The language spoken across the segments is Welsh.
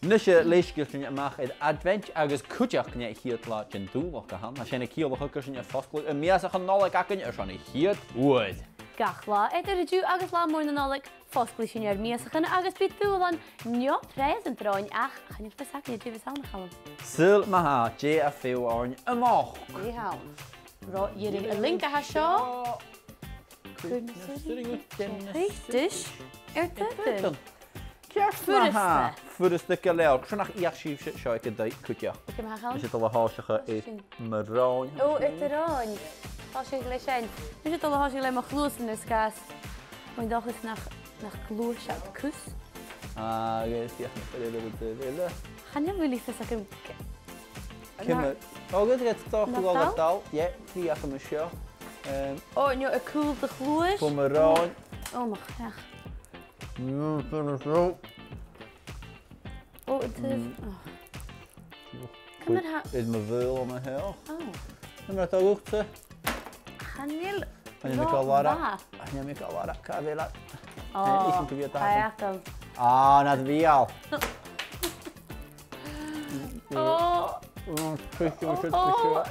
Nus je leesgilsin amach advent agus cúteach ne hiad lá in dúlach go han. Na sinna cíolach sin fosclú a miasach an nála gacin ar sanna hiad wood. Gach lá, idir a dú agus lá mór na nála fosclú sin ar miasachan agus bit dúlan nio prés an tráin ach chanin fasach ni dúbis ána chalam. Sil maha J a féw áin amach. Í hawn. Ro, i'r a link a ha sio. Richtig. Dydyn. Ceart maha fyrus dy galeol. Crynach iach sif sio i gydau cwtio. Oce, mae ha chael. Is het al haasach i marawn. O, i'r roin. Hosig le sien. Is het al hosig le mag gloes in de skaas. Mijn dag is nach gloes uit kus. Agus diach na ffyrir. Gaan je willen fasach yn... Cymryd. O, gyd gyd doch gweld dal. Ie, diach am ysio. O, nio y cwl dy gloes. Voor marawn. O, mag graag. Zo. O, het is... Kom maar ha... Is me veel om mijn heel. Oh. Kom maar toch ook te. Gaan je... Ga je me kalwara? Ga je me kalwara? Ka vela. O, is een keer ga je achtel. Ah, net wie al. O. Christje, we zitten zo.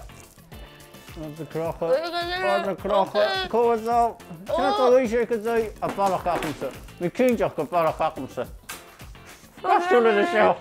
Met de krochen. Met de krochen. Kom eens al. Zet al eens ik het zei. Een paar gakemse. Mijn kindje ook een paar gakemse. Wat zullen we zo?